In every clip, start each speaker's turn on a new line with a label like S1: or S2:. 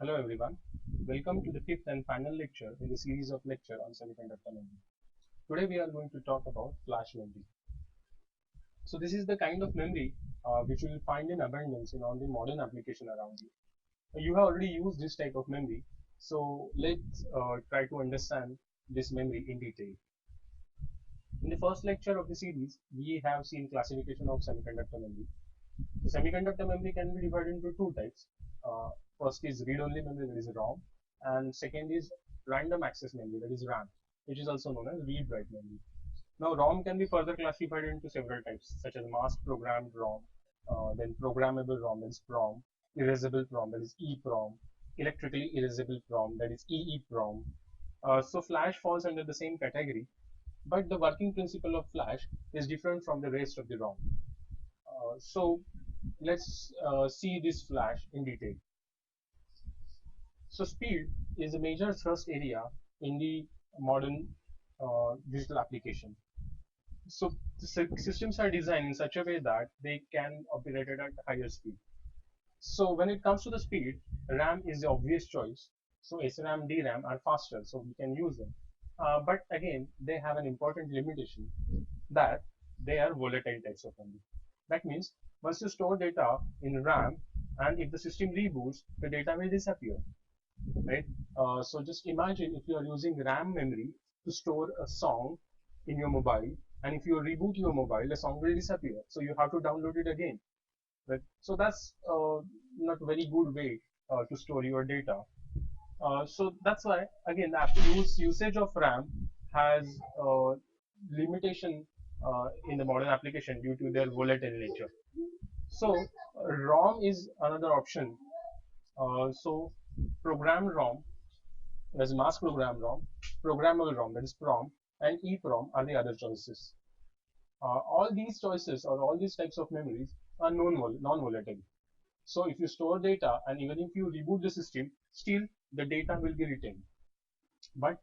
S1: Hello everyone. Welcome to the fifth and final lecture in the series of lecture on semiconductor memory. Today we are going to talk about flash memory. So this is the kind of memory which you will find in abundance in all the modern application around you. You have already used this type of memory, so let's try to understand this memory in detail. In the first lecture of the series, we have seen classification of semiconductor memory. So semiconductor memory can be divided into two types. Uh, First is read-only memory, that is ROM, and second is random access memory, that is RAM, which is also known as read-write memory. Now, ROM can be further classified into several types, such as mask-programmed ROM, then programmable ROM, that is PROM, erasable PROM, that is EPROM, electrically erasable PROM, that is EEPROM. So Flash falls under the same category, but the working principle of Flash is different from the rest of the ROM. So let's see this Flash in detail. So speed is a major thrust area in the modern digital application. So the systems are designed in such a way that they can operate at higher speed. So when it comes to the speed, RAM is the obvious choice. So SRAM, DRAM are faster, so we can use them. But again, they have an important limitation that they are volatile types of memory. That means once you store data in RAM, and if the system reboots, the data will disappear, right? So just imagine if you are using RAM memory to store a song in your mobile, and if you reboot your mobile, the song will disappear. So you have to download it again, right? So that's not a very good way to store your data. So that's why again the usage of RAM has limitation in the modern application due to their volatile nature. So ROM is another option. So programmed ROM, there's mass program ROM, programmable ROM, that is PROM, and EPROM are the other choices. All these choices or all these types of memories are non-volatile. So if you store data and even if you reboot the system, still the data will be retained. But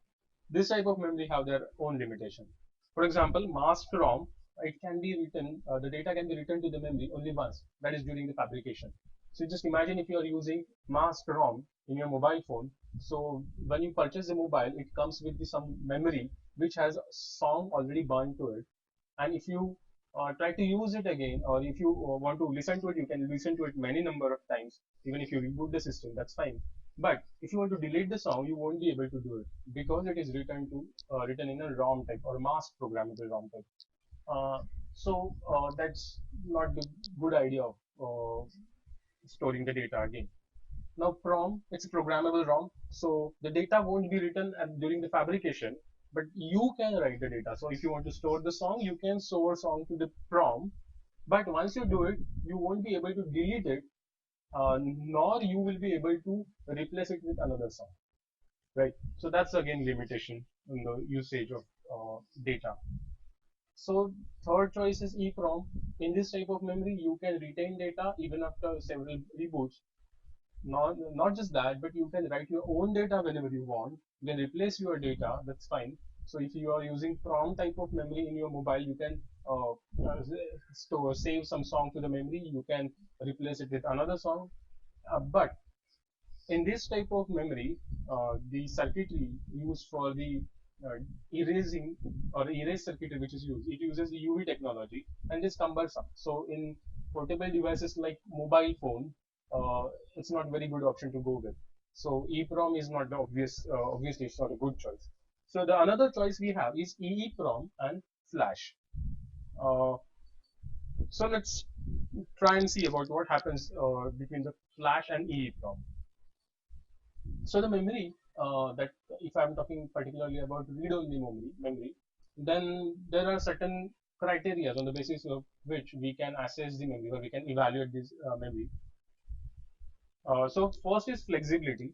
S1: this type of memory have their own limitation. For example, masked ROM, it can be written, the data can be written to the memory only once, that is during the fabrication. So just imagine if you are using masked ROM in your mobile phone. So when you purchase the mobile, it comes with some memory which has a song already burned to it. And if you try to use it again, or if you want to listen to it, you can listen to it many number of times. Even if you reboot the system, that's fine. But if you want to delete the song, you won't be able to do it because it is written in a ROM type or mask programmable ROM type. So that's not the good idea of storing the data again. Now PROM, it's a programmable ROM, so the data won't be written during the fabrication, but you can write the data. So if you want to store the song, you can store song to the PROM, but once you do it, you won't be able to delete it, nor you will be able to replace it with another song, right? So that's again limitation in the usage of data. So third choice is EPROM. In this type of memory, you can retain data even after several reboots. Not just that, but you can write your own data whenever you want. You can replace your data, that's fine. So if you are using PROM type of memory in your mobile, you can save some song to the memory. You can replace it with another song. But in this type of memory, the circuitry used for the uh, erasing or erase circuitry which is used, it uses the UV technology and is cumbersome. So in portable devices like mobile phone, it's not very good option to go with. So EEPROM is not the obviously it's not a good choice. So the another choice we have is EEPROM and Flash. Uh, so let's try and see about what happens between the Flash and EEPROM. So the memory that if I'm talking particularly about read-only memory, then there are certain criteria on the basis of which we can assess the memory or we can evaluate this memory. So first is flexibility.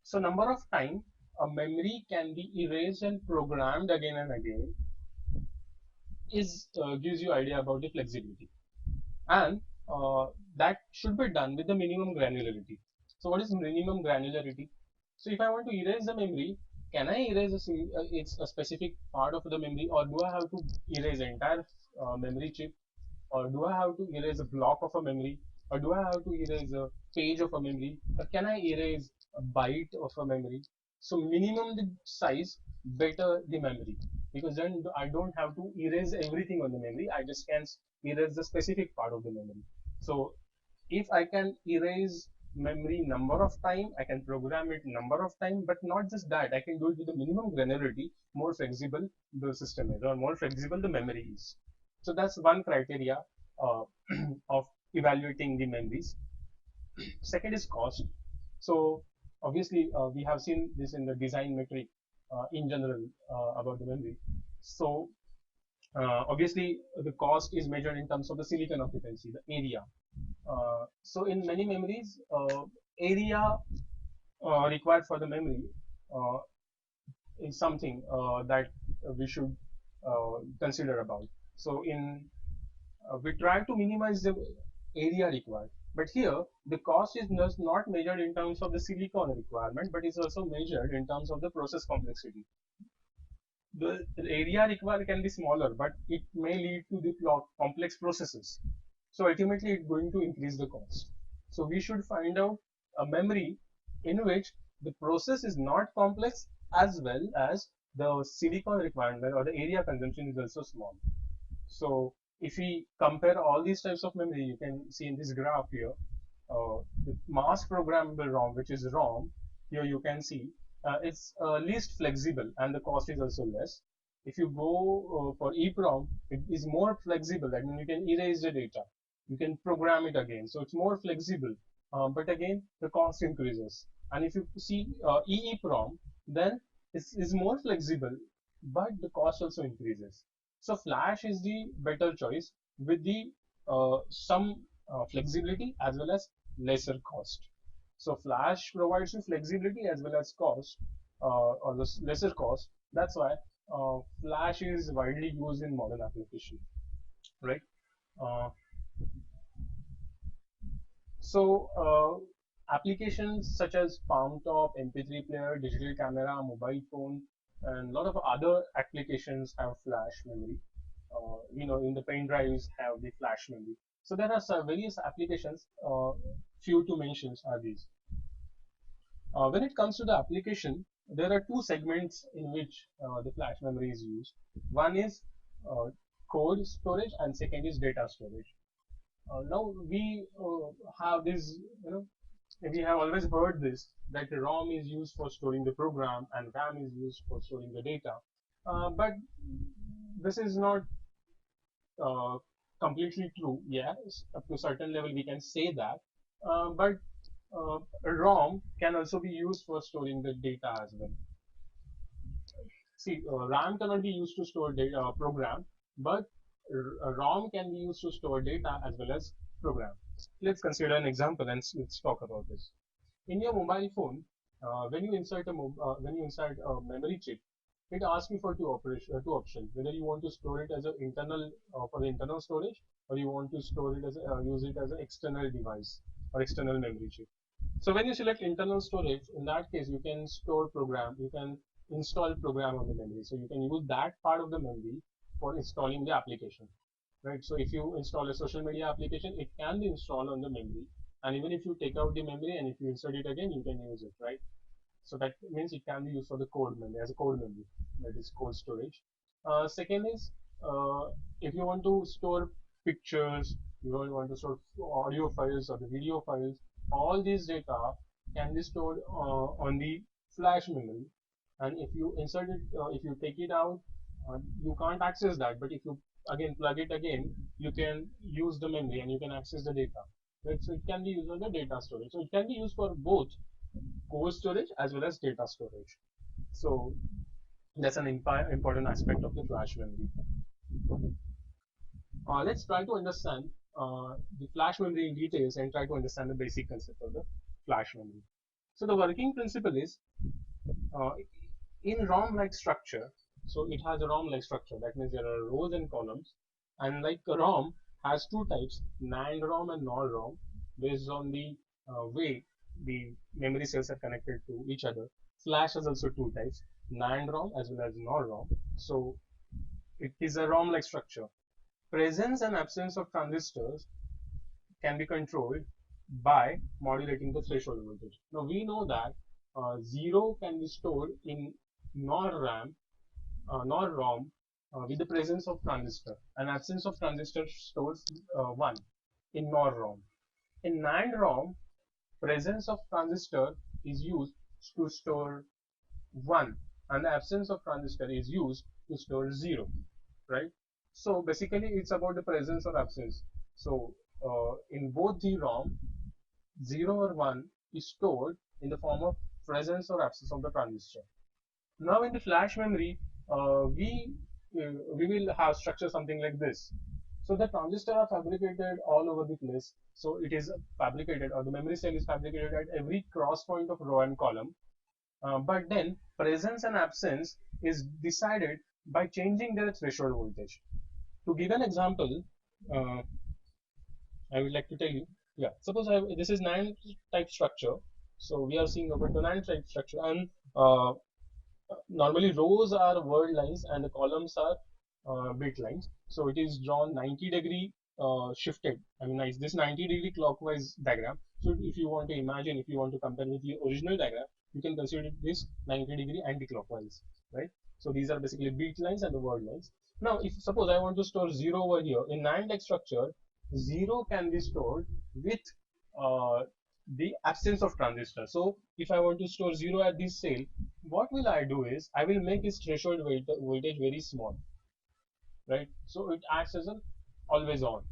S1: So number of time a memory can be erased and programmed again and again is gives you idea about the flexibility, and that should be done with the minimum granularity. So what is minimum granularity? So if I want to erase the memory, can I erase it's a specific part of the memory, or do I have to erase the entire memory chip, or do I have to erase a block of a memory? or do I have to erase a page of a memory, or can I erase a byte of a memory? So minimum the size, better the memory, because then I don't have to erase everything on the memory. I just can erase the specific part of the memory. So if I can erase memory number of time, I can program it number of time, but not just that, I can do it with the minimum granularity, more flexible the system is, or more flexible the memory is. So that's one criteria uh, of evaluating the memories. Second is cost. So obviously we have seen this in the design metric in general about the memory. So obviously the cost is measured in terms of the silicon occupancy, the area. So in many memories, area required for the memory uh, is something that we should consider about. So in we try to minimize the area required, but here the cost is not measured in terms of the silicon requirement, but is also measured in terms of the process complexity. The area required can be smaller, but it may lead to the complex processes. So ultimately, it's going to increase the cost. So we should find out a memory in which the process is not complex, as well as the silicon requirement or the area consumption is also small. So if we compare all these types of memory, you can see in this graph here, the mass programmable ROM, which is ROM, here you can see it's least flexible and the cost is also less. If you go for EEPROM, it is more flexible. That means you can erase the data, you can program it again. So it's more flexible, but again the cost increases. And if you see EEPROM, then it's more flexible, but the cost also increases. So Flash is the better choice with the some flexibility as well as lesser cost. So Flash provides you flexibility as well as cost, or the lesser cost. That's why Flash is widely used in modern application, right? Uh, Applications such as palm top, MP3 player, digital camera, mobile phone, and a lot of other applications have flash memory. In the pen drives have the flash memory. So there are some various applications. Few to mention are these. When it comes to the application, there are two segments in which the flash memory is used. One is uh, code storage, and second is data storage. Now we have this, we have always heard this, that ROM is used for storing the program and RAM is used for storing the data. But this is not uh, completely true. Yes, up to a certain level we can say that, but ROM can also be used for storing the data as well. See, RAM cannot be used to store data program, but ROM can be used to store data as well as program. Let's consider an example and let's talk about this. In your mobile phone, when you insert a memory chip, it asks you for two options: whether you want to store it as an internal for the internal storage, or you want to store it as use it as an external device or external memory chip. So when you select internal storage, in that case, you can store program, you can install program on the memory. So you can use that part of the memory for installing the application, right? So if you install a social media application, it can be installed on the memory. And even if you take out the memory and if you insert it again, you can use it, right? So that means it can be used for the code memory, as a code memory, that is code storage. Second is if you want to store pictures, you want to store audio files or the video files, all these data can be stored on the flash memory. And if you insert it, if you take it out, you can't access that. But if you again plug it again, you can use the memory and you can access the data. Right? So it can be used on the data storage. So it can be used for both core storage as well as data storage. So that's an important aspect of the flash memory. Let's try to understand the flash memory in details and try to understand the basic concept of the flash memory. So the working principle is uh, in ROM-like structure. So it has a ROM-like structure. That means there are rows and columns. And like a ROM has two types: NAND ROM and NOR ROM, based on the way the memory cells are connected to each other. Flash has also two types: NAND ROM as well as NOR ROM. So it is a ROM-like structure. Presence and absence of transistors can be controlled by modulating the threshold voltage. Now we know that 0 can be stored in NOR RAM, NOR ROM with the presence of transistor, and absence of transistor stores 1 in NOR ROM. In NAND ROM, presence of transistor is used to store 1, and the absence of transistor is used to store 0, right? So basically it's about the presence or absence. So in both the ROM, 0 or 1 is stored in the form of presence or absence of the transistor. Now in the flash memory, we will have structure something like this. So the transistors are fabricated all over the place. So it is fabricated, or the memory cell is fabricated at every cross point of row and column. But then presence and absence is decided by changing their threshold voltage. To give an example, uh, I would like to tell you. Yeah, suppose this is NAND type structure. So we are seeing over the NAND type structure, and normally rows are word lines and the columns are bit lines. So it is drawn 90-degree shifted. I mean, it's this 90-degree clockwise diagram. So if you want to imagine, if you want to compare with the original diagram, you can consider this 90-degree anti-clockwise, right? So these are basically bit lines and the word lines. Now, if suppose I want to store 0 over here in NAND like structure, 0 can be stored with uh, the absence of transistor. So if I want to store 0 at this cell, what will I do is I will make its threshold voltage very small, right? So it acts as an always on.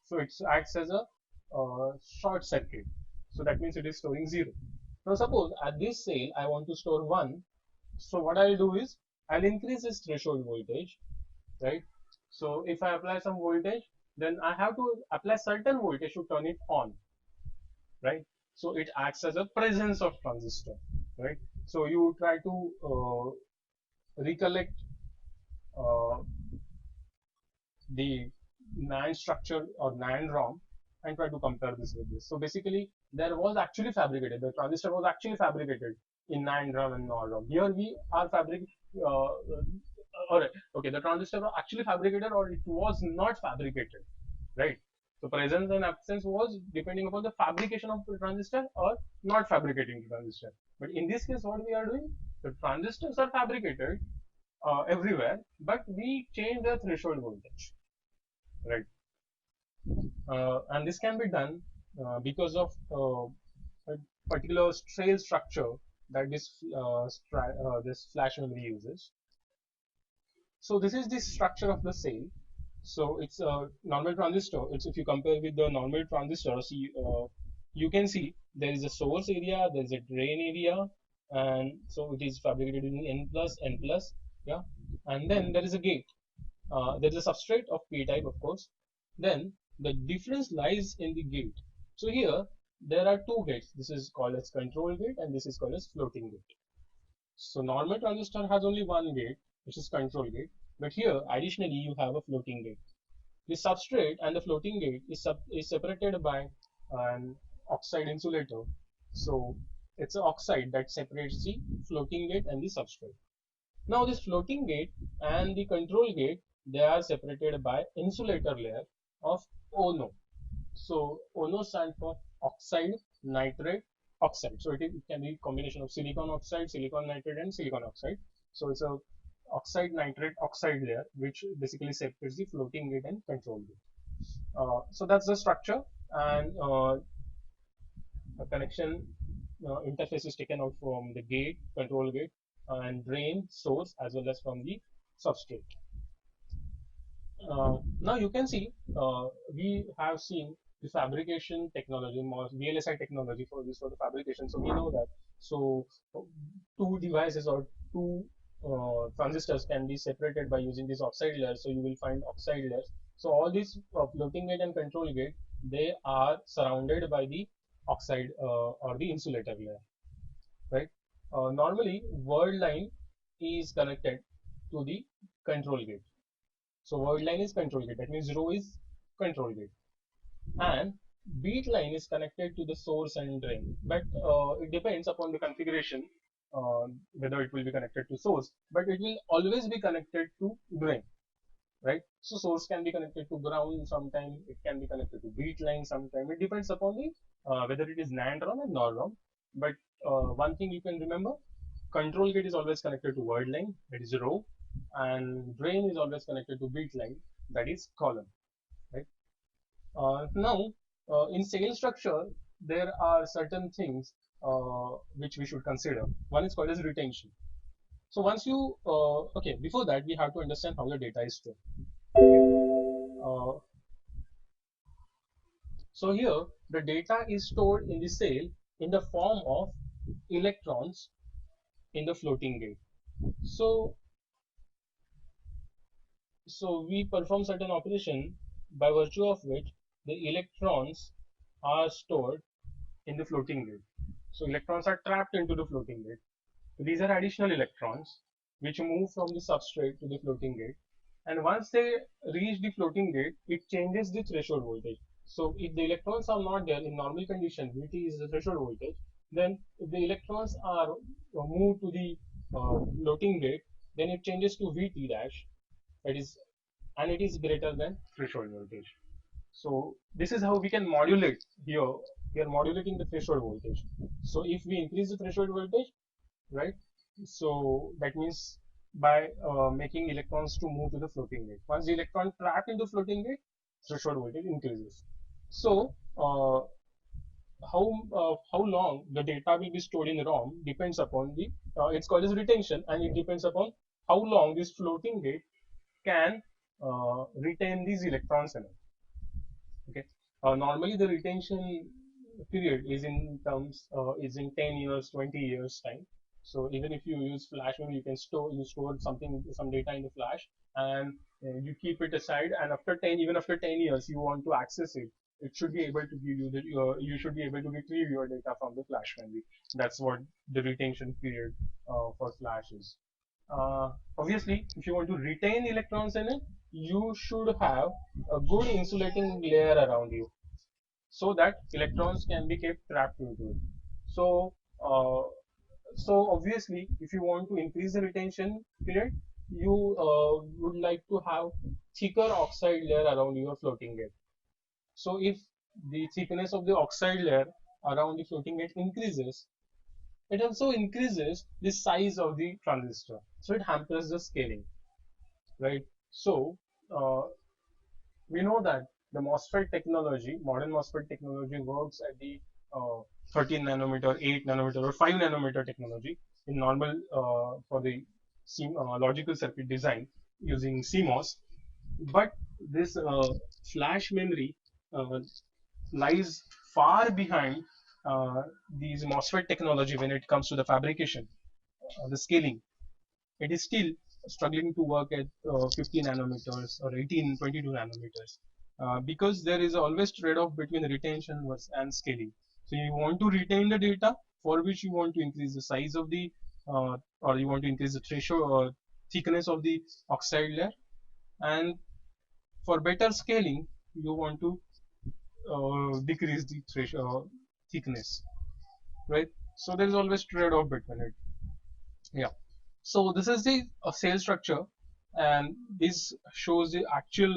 S1: So it acts as a short circuit. So that means it is storing 0. Now suppose at this cell I want to store 1. So what I'll do is I'll increase this threshold voltage, right? So if I apply some voltage, then I have to apply certain voltage to turn it on, right? So it acts as a presence of transistor, right? So you try to recollect uh, the NAND structure or NAND ROM and try to compare this with this. So basically, there was actually fabricated, the transistor was actually fabricated in NAND ROM and NOR ROM. Here we are fabricating, alright, okay, the transistor was actually fabricated or it was not fabricated, right? So presence and absence was depending upon the fabrication of the transistor or not fabricating the transistor. But in this case, what we are doing, the transistors are fabricated everywhere, but we change the threshold voltage, right? And this can be done because of a particular trail structure that this flash memory uses. So this is the structure of the cell. So it's a normal transistor. It's if you compare with the normal transistor, see, you can see there is a source area, there is a drain area, and so it is fabricated in N plus, N plus, yeah. And then there is a gate. There is a substrate of P-type, of course. Then the difference lies in the gate. So here there are two gates. This is called as control gate, and this is called as floating gate. So normal transistor has only one gate, which is control gate. But here, additionally, you have a floating gate. The substrate and the floating gate is separated by an oxide insulator. So it's an oxide that separates the floating gate and the substrate. Now this floating gate and the control gate, they are separated by insulator layer of ONO. So ONO stands for oxide nitrate oxide. So it can be a combination of silicon oxide, silicon nitrate, and silicon oxide. So it's a oxide nitrate oxide layer which basically separates the floating gate and control gate. So that's the structure, and a connection interface is taken out from the gate, control gate, and drain source as well as from the substrate. Now you can see we have seen the fabrication technology, more VLSI technology for this sort of fabrication. So we know that two devices or two transistors can be separated by using this oxide layer. So you will find oxide layers. So all these floating gate and control gate, they are surrounded by the oxide or the insulator layer, right? Normally, word line is connected to the control gate. So word line is control gate. That means row is control gate, and beat line is connected to the source and drain. But it depends upon the configuration whether it will be connected to source. But it will always be connected to drain. right? So source can be connected to ground sometime, it can be connected to beat line sometime. It depends upon the whether it is NAND ROM or NOR ROM. But one thing you can remember, control gate is always connected to word line, that is row, and drain is always connected to bit line, that is column, right? Now, in cell structure, there are certain things which we should consider. One is called as retention. So once you, okay, before that, we have to understand how the data is stored. Uh, so here, the data is stored in the cell in the form of electrons in the floating gate. So, so we perform certain operation by virtue of which the electrons are stored in the floating gate. So electrons are trapped into the floating gate. So these are additional electrons which move from the substrate to the floating gate. And once they reach the floating gate, it changes the threshold voltage. So if the electrons are not there in normal condition, Vt is the threshold voltage, then if the electrons are moved to the floating gate, then it changes to Vt dash, that is, and it is greater than threshold voltage. So this is how we can modulate here. We are modulating the threshold voltage. So if we increase the threshold voltage, right? So that means by making electrons to move to the floating gate. Once the electron trapped in the floating gate, threshold voltage increases. So how long the data will be stored in ROM depends upon the it's called as retention, and it depends upon how long this floating gate can retain these electrons in it. Okay. Normally the retention period is in terms is in 10 years, 20 years time. So even if you use flash memory, you store something, some data in the flash, and you keep it aside, and after 10, even after 10 years you want to access it, it should be able to give you the you should be able to retrieve your data from the flash memory. That's what the retention period for flash is. Obviously, if you want to retain electrons in it, you should have a good insulating layer around you so that electrons can be kept trapped into it. So, so obviously, if you want to increase the retention period, you would like to have thicker oxide layer around your floating gate. So, if the thickness of the oxide layer around the floating gate increases, it also increases the size of the transistor. So, it hampers the scaling, right? So, uh, we know that the MOSFET technology, modern MOSFET technology works at the 13 nanometer, 8 nanometer, or 5 nanometer technology in normal for the logical circuit design using CMOS. But this flash memory uh, lies far behind these MOSFET technology when it comes to the fabrication, the scaling. It is still struggling to work at 50 nanometers or 18, 22 nanometers because there is always trade-off between retention and scaling. So you want to retain the data for which you want to increase the size of the or you want to increase the threshold or thickness of the oxide layer, and for better scaling you want to decrease the threshold thickness, right? So there is always trade-off between it. Yeah. So this is the cell structure, and this shows the actual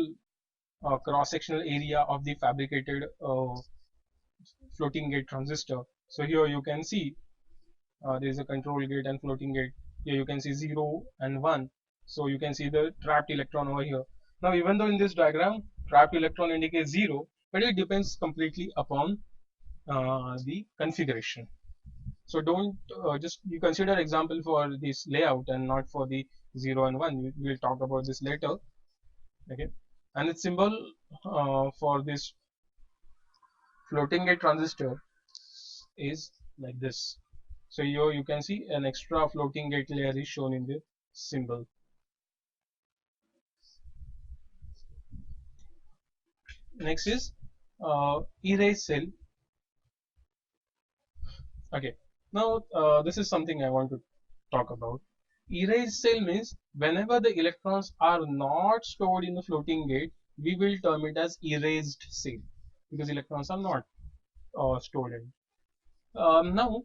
S1: cross-sectional area of the fabricated floating gate transistor. So here you can see there is a control gate and floating gate. Here you can see 0 and 1. So you can see the trapped electron over here. Now even though in this diagram trapped electron indicates 0, but it depends completely upon the configuration. So don't just you consider example for this layout and not for the 0 and 1. We will talk about this later. Okay, and its symbol for this floating gate transistor is like this. So here you can see an extra floating gate layer is shown in the symbol. Next is erase cell. Okay, now this is something I want to talk about. Erase cell means whenever the electrons are not stored in the floating gate, we will term it as erased cell because electrons are not stored in. Now,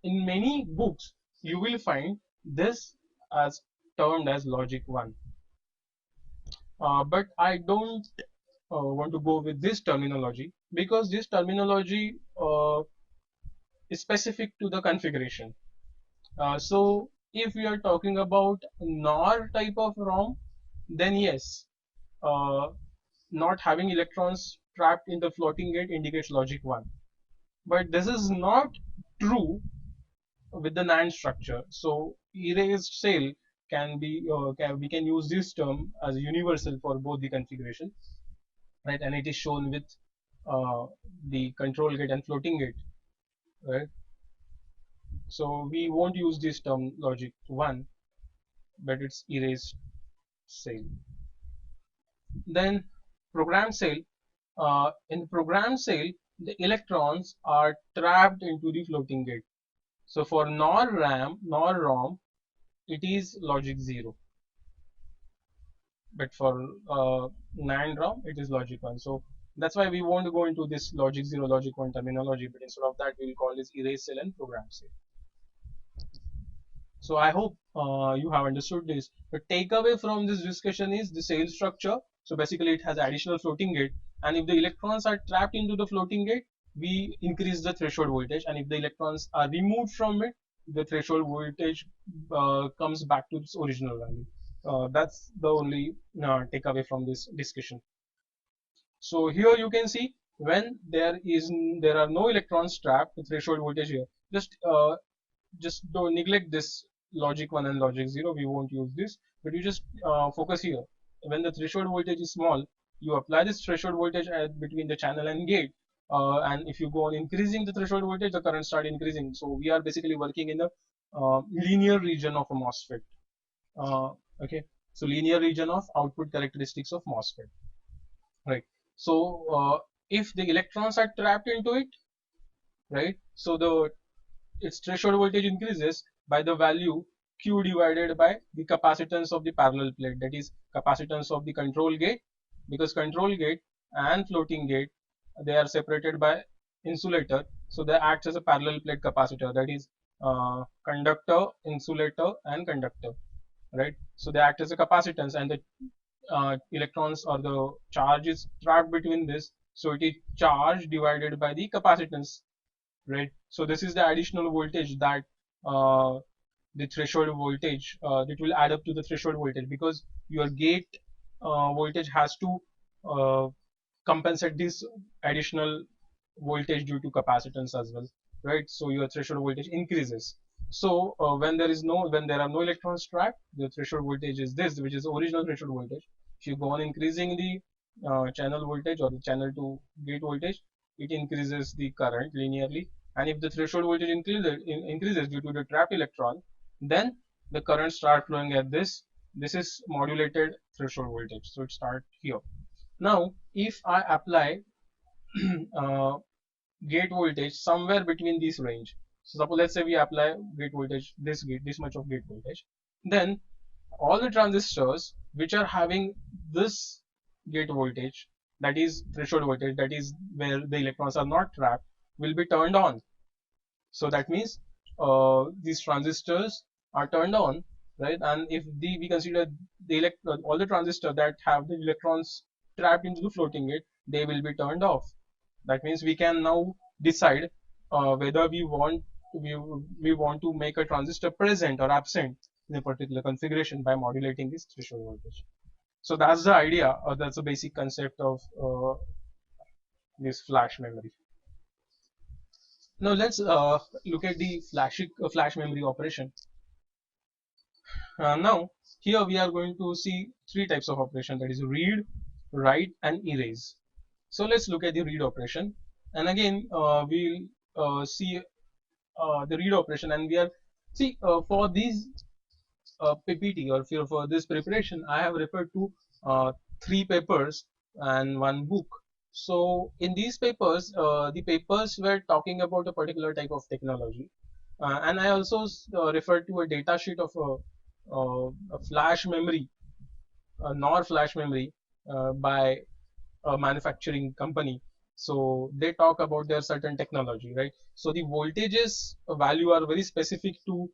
S1: in many books, you will find this as termed as logic 1. But I don't want to go with this terminology because this terminology is specific to the configuration. So if we are talking about NOR type of ROM, then yes, uh, not having electrons trapped in the floating gate indicates logic 1. But this is not true with the NAND structure. So erased cell we can use this term as universal for both the configuration, right? And it is shown with the control gate and floating gate, right? So we won't use this term logic 1, but it's erased cell. Then program cell. In program cell, the electrons are trapped into the floating gate. So for NOR RAM, NOR ROM, it is logic 0. But for NAND ROM, it is logic 1. So that's why we won't go into this logic 0, logic 1 terminology, but instead of that, we'll call this erase cell and program cell. So I hope you have understood this. The takeaway from this discussion is the cell structure. So basically it has additional floating gate, and if the electrons are trapped into the floating gate, we increase the threshold voltage, and if the electrons are removed from it, the threshold voltage comes back to its original value. That's the only takeaway from this discussion. So here you can see when there are no electrons trapped, the threshold voltage here. Just don't neglect this logic 1 and logic 0. We won't use this, but you just focus here. When the threshold voltage is small, you apply this threshold voltage between the channel and gate, and if you go on increasing the threshold voltage, the current start increasing. So we are basically working in the linear region of a MOSFET. uh, okay, so linear region of output characteristics of MOSFET, right? So if the electrons are trapped into it, right, so the its threshold voltage increases by the value Q divided by the capacitance of the parallel plate, that is capacitance of the control gate, because control gate and floating gate, they are separated by insulator, so they act as a parallel plate capacitor, that is conductor, insulator and conductor, right? So they act as a capacitance, and the electrons or the charge is trapped between this, so it is charge divided by the capacitance, right? So this is the additional voltage that the threshold voltage that will add up to the threshold voltage, because your gate voltage has to uh, compensate this additional voltage due to capacitance as well, right? So your threshold voltage increases. So when there are no electrons trapped, the threshold voltage is this, which is original threshold voltage. If you go on increasing the channel voltage or the channel to gate voltage, it increases the current linearly. And if the threshold voltage increases due to the trapped electron, then the current start flowing at this. This is modulated threshold voltage. So it starts here. Now, if I apply uh, gate voltage somewhere between this range, so suppose let's say we apply gate voltage, this much of gate voltage, then all the transistors which are having this gate voltage, that is threshold voltage, that is where the electrons are not trapped, will be turned on. So that means these transistors are turned on, right? And if we consider all the transistors that have the electrons trapped into the floating gate, they will be turned off. That means we can now decide whether we want to make a transistor present or absent in a particular configuration by modulating this threshold voltage. So that's the idea, or that's the basic concept of this flash memory. Now let's look at the flash memory operation. Now here we are going to see three types of operation, that is read, write and erase. So let's look at the read operation, and again we'll see the read operation, and we are see for these PPT or for this preparation I have referred to three papers and one book. So in these papers, the papers were talking about a particular type of technology, and I also referred to a data sheet of a flash memory, a NOR flash memory by a manufacturing company. So they talk about their certain technology, right? So the voltages value are very specific to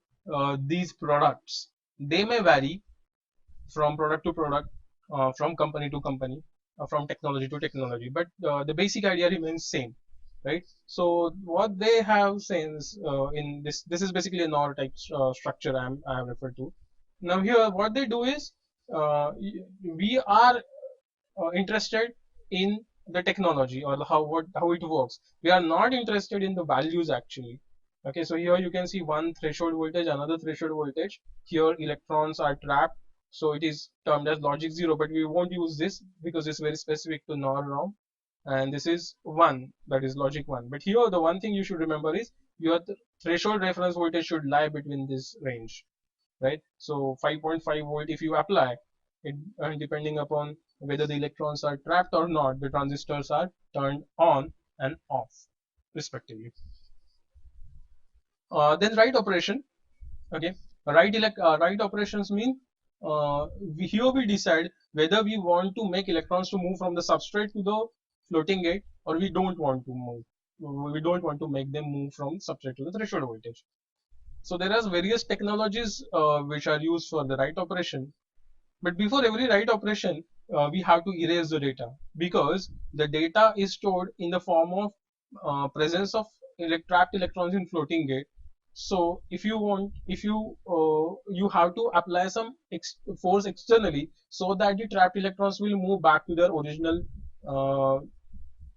S1: these products. They may vary from product to product, from company to company, from technology to technology, but the basic idea remains same, right? So what they have since in this is basically a NOR type structure I have referred to. Now here what they do is we are interested in the technology or how it works. We are not interested in the values actually. Okay, so here you can see one threshold voltage, another threshold voltage. Here electrons are trapped, so it is termed as logic 0, but we won't use this because it's very specific to NOR ROM. And this is 1, that is logic 1. But here the one thing you should remember is your threshold reference voltage should lie between this range, right? So 5.5 volt if you apply it, depending upon whether the electrons are trapped or not, the transistors are turned on and off respectively. Then write operation. Okay, write operations mean here we decide whether we want to make electrons to move from the substrate to the floating gate, or we don't want to move. We don't want to make them move from substrate to the threshold voltage. So there are various technologies which are used for the write operation. But before every write operation, we have to erase the data, because the data is stored in the form of presence of trapped electrons in floating gate. So if you have to apply some force externally so that the trapped electrons will move back to their original uh,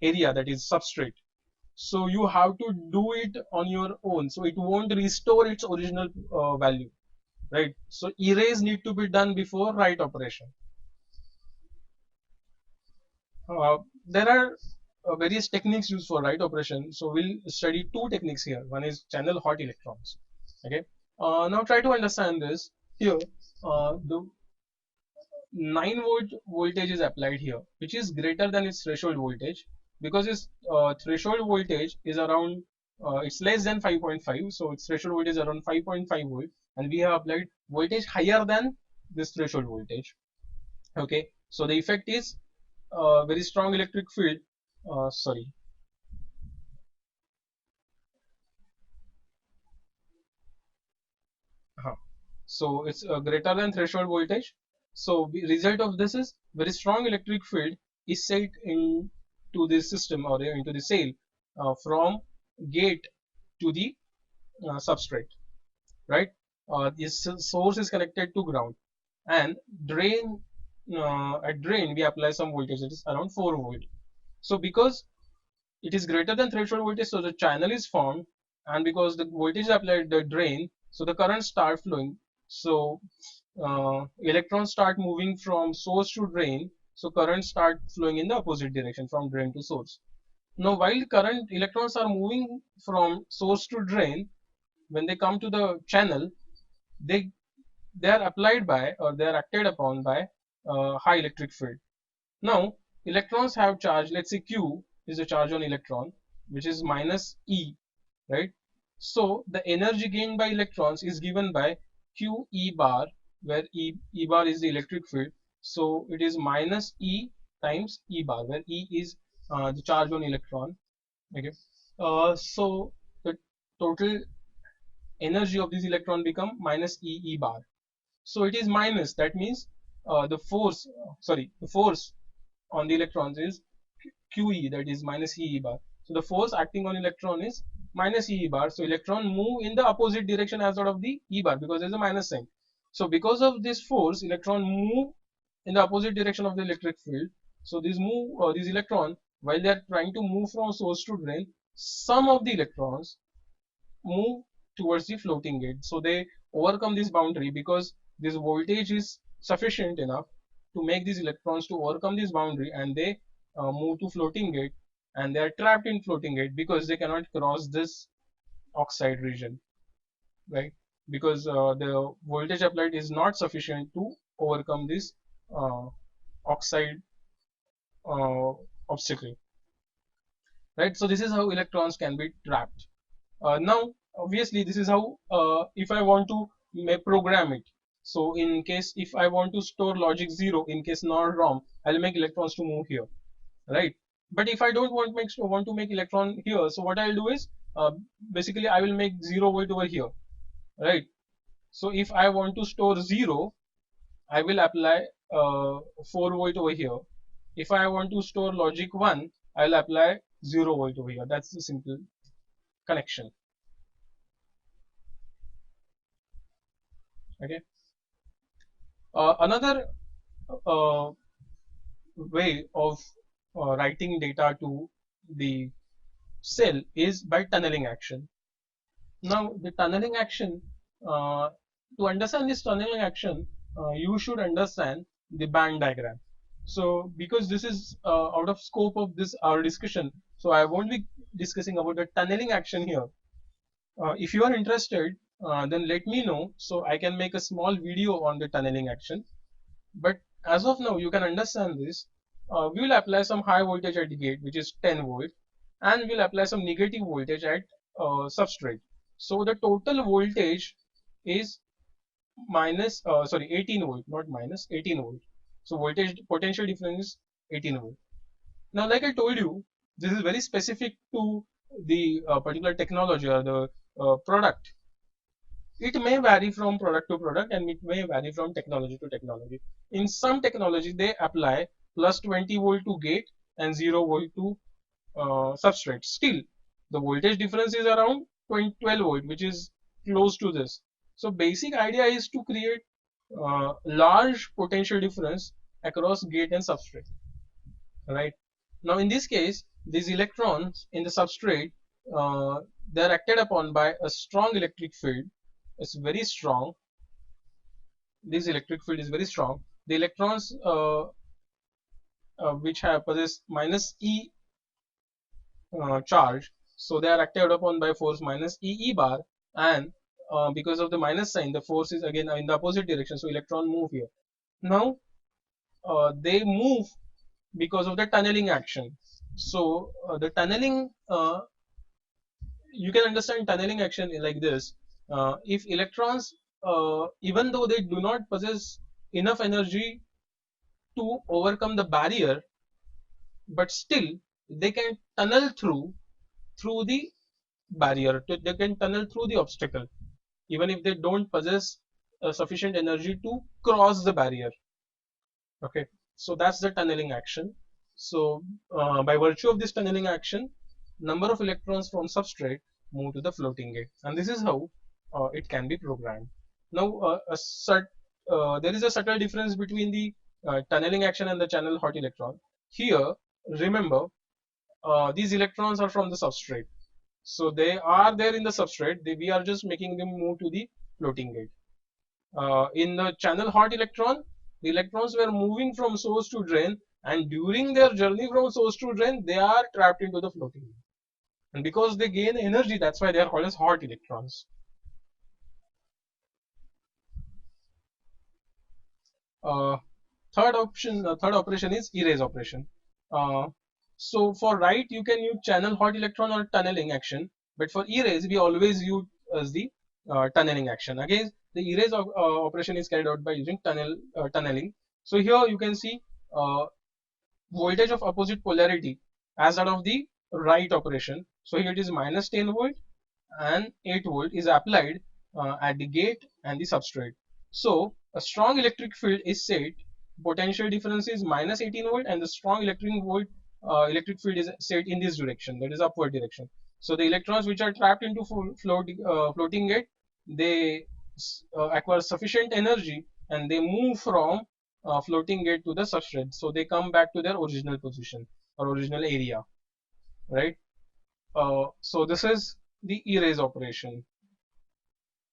S1: area, that is substrate. So you have to do it on your own, so it won't restore its original value, right? So erase need to be done before write operation. There are various techniques used for write operation. So we'll study two techniques here. One is channel hot electrons. Okay. Now try to understand this. Here, the 9-volt voltage is applied here, which is greater than its threshold voltage, because its threshold voltage is around it's less than 5.5, so its threshold voltage is around 5.5 volt, and we have applied voltage higher than this threshold voltage. Okay, so the effect is very strong electric field. Sorry. Uh-huh. So it's greater than threshold voltage. So the result of this is very strong electric field is set into the system or into the cell from gate to the substrate, right? This source is connected to ground, and drain at drain we apply some voltage, that is around 4 volt. So because it is greater than threshold voltage, so the channel is formed, and because the voltage is applied the drain, so the current start flowing. So electrons start moving from source to drain, so current start flowing in the opposite direction from drain to source. Now while current electrons are moving from source to drain, when they come to the channel, they they are applied by, or they are acted upon by high electric field. Now, electrons have charge. Let's say Q is the charge on electron, which is minus E, right? So the energy gained by electrons is given by Q E bar, where E bar is the electric field. So it is minus E times E bar, where E is the charge on electron. Okay. So the total energy of this electron become minus E bar. So it is minus. That means the force on the electrons is QE, that is minus E bar. So the force acting on electron is minus E bar. So electron move in the opposite direction as that of the E bar, because there is a minus sign. So because of this force, electron move in the opposite direction of the electric field. So these electron, while they are trying to move from source to drain, some of the electrons move towards the floating gate. So they overcome this boundary because this voltage is sufficient enough to make these electrons to overcome this boundary, and they move to floating gate, and they are trapped in floating gate because they cannot cross this oxide region, right? Because the voltage applied is not sufficient to overcome this uh, oxide uh, obstacle, right? So this is how electrons can be trapped. Now, obviously, this is how if I want to program it. So, in case if I want to store logic 0, in case NOR ROM, I'll make electrons to move here, right? But if I don't want to make electron here, so what I'll do is basically I will make 0 volt over here, right? So, if I want to store 0, I will apply 4 volt over here. If I want to store logic 1, I'll apply 0 volt over here. That's the simple connection. Okay. Another uh, way of writing data to the cell is by tunneling action. Now, the tunneling action, to understand this tunneling action, you should understand the band diagram. So, because this is out of scope of this our discussion, so I won't be discussing about the tunneling action here. If you are interested, then let me know so I can make a small video on the tunneling action. But as of now, you can understand this. We will apply some high voltage at the gate, which is 10 volt, and we'll apply some negative voltage at substrate. So the total voltage is 18 volt, not minus, 18 volt. So voltage potential difference is 18 volt. Now, like I told you, this is very specific to the particular technology or the product. It may vary from product to product and it may vary from technology to technology. In some technology, they apply plus 20 volt to gate and 0 volt to substrate. Still, the voltage difference is around 12 volt, which is close to this. So, basic idea is to create large potential difference across gate and substrate. Right. Now, in this case, these electrons in the substrate, they are acted upon by a strong electric field. It's very strong. This electric field is very strong. The electrons which have possess minus E charge, so they are acted upon by force minus E bar, and because of the minus sign, the force is again in the opposite direction. So electron move here. Now they move because of the tunneling action. So the tunneling, you can understand tunneling action like this. If electrons, even though they do not possess enough energy to overcome the barrier, but still they can tunnel through the barrier. They can tunnel through the obstacle, even if they don't possess sufficient energy to cross the barrier. Okay, so that's the tunneling action. So by virtue of this tunneling action, number of electrons from substrate move to the floating gate, and this is how it can be programmed. Now, there is a subtle difference between the tunneling action and the channel hot electron. Here, remember, these electrons are from the substrate, so they are there in the substrate. We are just making them move to the floating gate. In the channel hot electron, the electrons were moving from source to drain, and during their journey from source to drain, they are trapped into the floating gate. And because they gain energy, that's why they are called as hot electrons. Uh, third operation is erase operation. So for write, you can use channel hot electron or tunneling action, but for erase, we always use the tunneling action. Again, the erase operation is carried out by using tunneling. So here you can see voltage of opposite polarity as that of the write operation. So here it is minus 10 volt and 8 volt is applied at the gate and the substrate. So a strong electric field is set. Potential difference is minus 18 volt, and the strong electric field is set in this direction, that is upward direction. So the electrons which are trapped into floating gate, they acquire sufficient energy and they move from floating gate to the substrate. So they come back to their original position or original area, right? So this is the erase operation.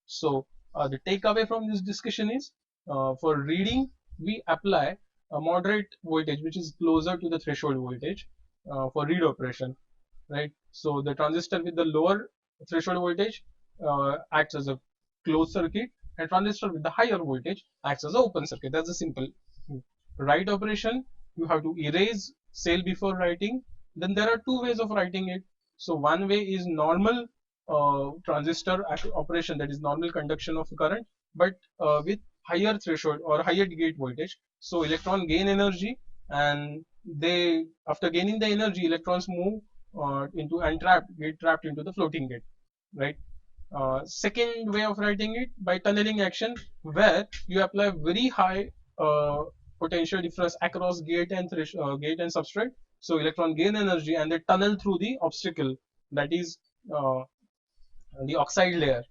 S1: So the takeaway from this discussion is, for reading, we apply a moderate voltage which is closer to the threshold voltage for read operation, right? So the transistor with the lower threshold voltage acts as a closed circuit, and transistor with the higher voltage acts as an open circuit. That's a simple write operation. You have to erase cell before writing. Then there are two ways of writing it. So one way is normal transistor operation, that is normal conduction of current, but with higher threshold or higher gate voltage. So electron gain energy, and they, after gaining the energy, electrons move into and get trapped into the floating gate, right? Second way of writing it by tunneling action, where you apply very high potential difference across gate and substrate. So electron gain energy and they tunnel through the obstacle, that is uh, the oxide layer,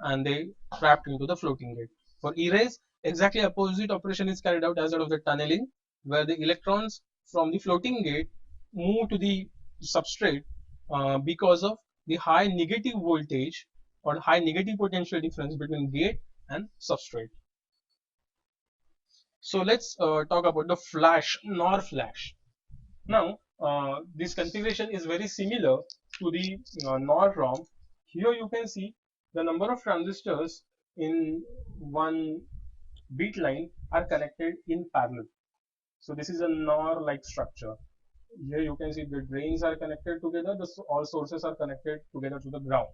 S1: and they trapped into the floating gate. For erase, exactly opposite operation is carried out as out of the tunneling, where the electrons from the floating gate move to the substrate because of the high negative voltage or high negative potential difference between gate and substrate. So let's talk about the flash, NOR flash. Now, this configuration is very similar to the NOR ROM. Here you can see the number of transistors in one bit line are connected in parallel. So this is a NOR like structure. Here you can see the drains are connected together, all sources are connected together to the ground,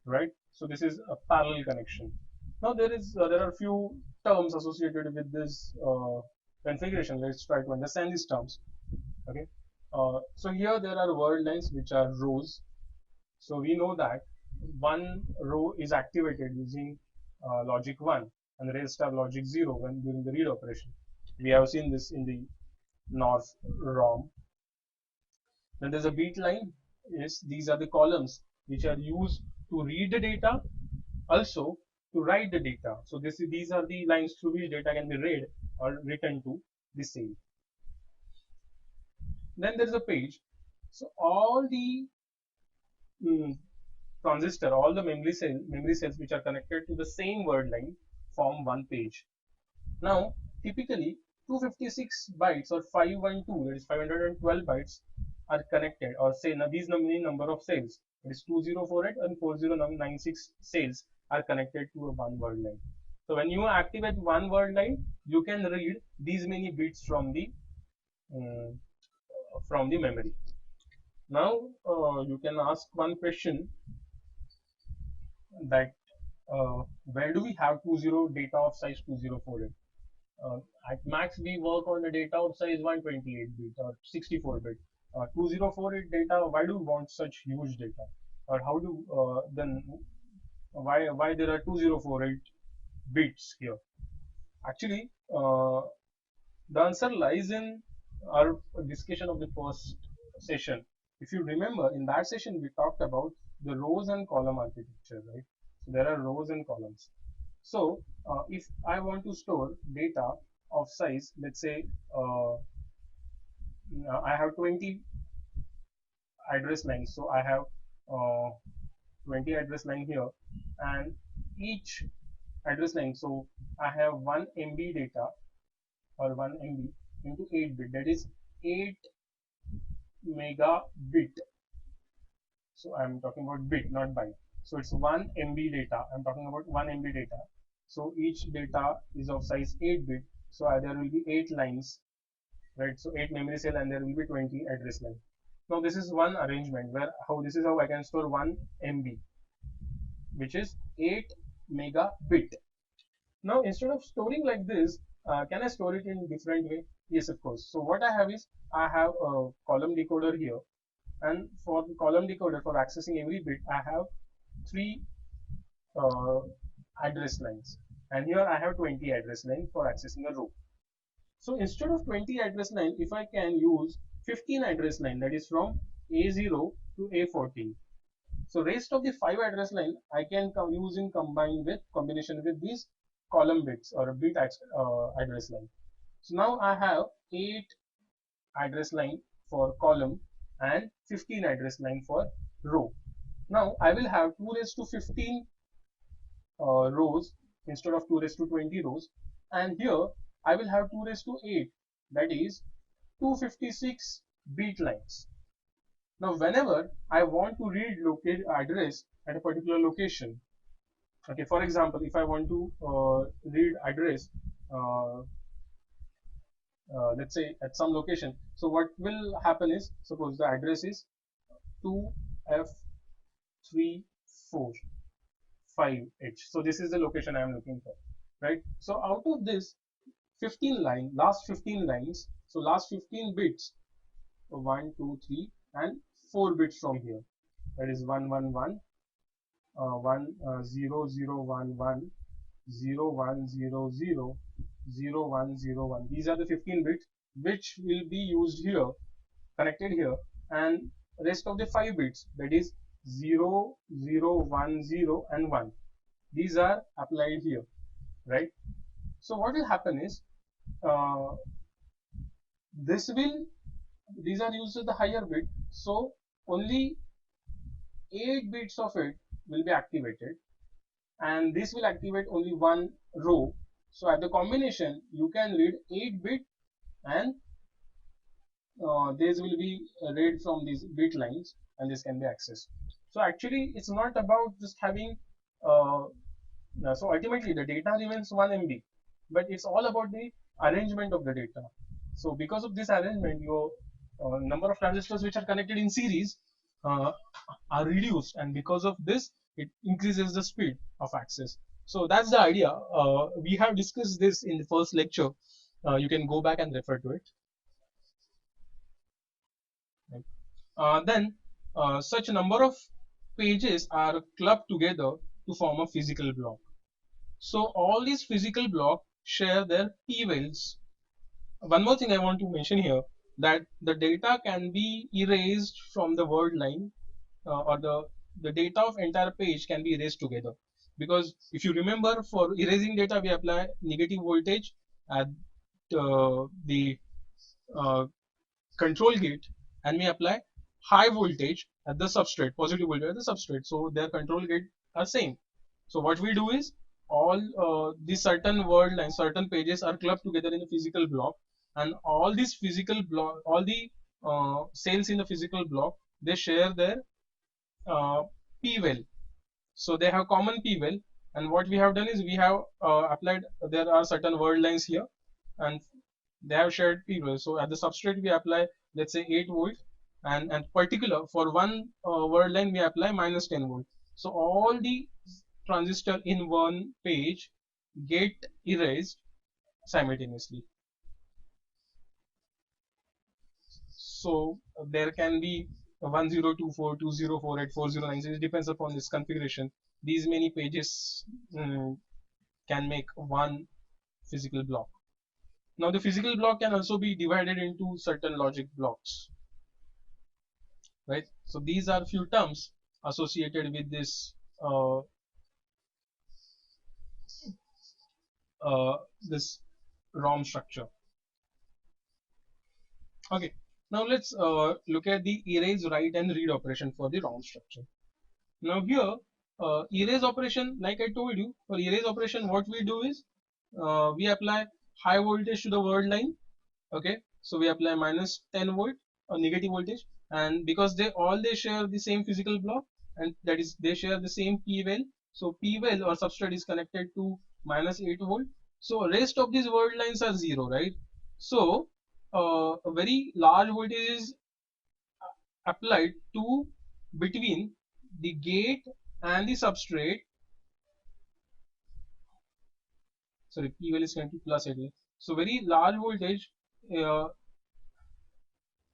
S1: right? So this is a parallel connection. Now there are few terms associated with this configuration. Let's try to understand these terms. Okay. So here there are word lines which are rows. So we know that one row is activated using logic 1 and the rest are logic 0 when during the read operation. We have seen this in the NOR ROM. Then there's a bit line. Yes, these are the columns which are used to read the data, also to write the data. So these are the lines through which data can be read or written to the same. Then there's a page. So all the transistor, all the memory cells which are connected to the same word line form one page. Now, typically 256 bytes or 512, that is 512 bytes, are connected, or say these many number of cells, that is 2048 and 4096 cells are connected to a one word line. So when you activate one word line, you can read these many bits from the memory. Now you can ask one question, that where do we have 20 data of size 2048? At max we work on the data of size 128 bit or 64 bit. 2048 data, why do we want such huge data? Or how do then why there are 2048 bits here? Actually, the answer lies in our discussion of the first session. If you remember, in that session we talked about the rows and column architecture, right? So there are rows and columns. So if I want to store data of size, let's say I have 20 address lines. So I have 20 address line here, and each address line. So I have 1 MB data, or 1 MB into 8 bit, that is 8 megabit. So I'm talking about bit, not byte. So it's 1 MB data. I'm talking about 1 MB data. So each data is of size 8 bit. So there will be 8 lines, right? So 8 memory cell, and there will be 20 address line. Now this is one arrangement where this is how I can store 1 MB, which is 8 megabit. Now instead of storing like this, can I store it in different way? Yes, of course. So what I have is, I have a column decoder here, and for the column decoder, for accessing every bit, I have 3 uh, address lines, and here I have 20 address line for accessing a row. So instead of 20 address line, if I can use 15 address line, that is from A0 to A14. So rest of the 5 address line I can use in combination with these column bits or bit address line. So now I have 8 address line for column and 15 address line for row. Now I will have 2 raised to 15 rows instead of 2 raised to 20 rows, and here I will have 2 raised to 8, that is 256 bit lines. Now whenever I want to read address at a particular location, okay, for example, if I want to read address let's say at some location, so what will happen is, suppose the address is 2F345H. So this is the location I am looking for, right? So out of this 15 last 15 lines, so last 15 bits, 1 2 3 and 4 bits from here, that is 111 1 0 0 1 1 0 1 0 0 0101. These are the 15 bits which will be used here, connected here, and rest of the 5 bits, that is 0, 0, 1, 0 and 1. These are applied here, right? So what will happen is, uh, this will these are used at the higher bit, so only 8 bits of it will be activated, and this will activate only one row. So at the combination you can read 8 bit, and these will be read from these bit lines, and this can be accessed. So actually it's not about just having uh, so ultimately the data remains 1 MB, but it's all about the arrangement of the data. So because of this arrangement, your number of transistors which are connected in series uh, are reduced, and because of this it increases the speed of access. So that's the idea. We have discussed this in the first lecture. You can go back and refer to it. Right? Then such a number of pages are clubbed together to form a physical block. So all these physical blocks share their p-values. One more thing I want to mention here, that the data can be erased from the word line, or the data of entire page can be erased together. Because if you remember, for erasing data we apply negative voltage at the uh, control gate, and we apply high voltage at the substrate, positive voltage at the substrate. So their control gate are same. So what we do is, all these certain word lines, certain pages are clubbed together in a physical block, and all these physical block, all the cells in the physical block, they share their p-val. So they have common p-val, and what we have done is, we have applied, there are certain word lines here, and they have shared p-val. So at the substrate we apply, let's say 8 volt, and particular for one word line we apply minus 10 volt. So all the transistor in one page get erased simultaneously. So there can be 1024, 2048, 4096. It depends upon this configuration. These many pages can make one physical block. Now the physical block can also be divided into certain logic blocks, right? So these are few terms associated with uh, this ROM structure. Okay, now let's look at the erase, write, and read operation for the ROM structure. Now here, erase operation, like I told you, for erase operation, what we do is, we apply high voltage to the word line. Okay, so we apply minus 10 volt or negative voltage, and because they share the same physical block, and that is they share the same p-val. So p-val or substrate is connected to minus 8 volt. So rest of these word lines are zero, right? So a very large voltage is applied to between the gate and the substrate. Sorry, p-val is 20 plus 8. So very large voltage uh,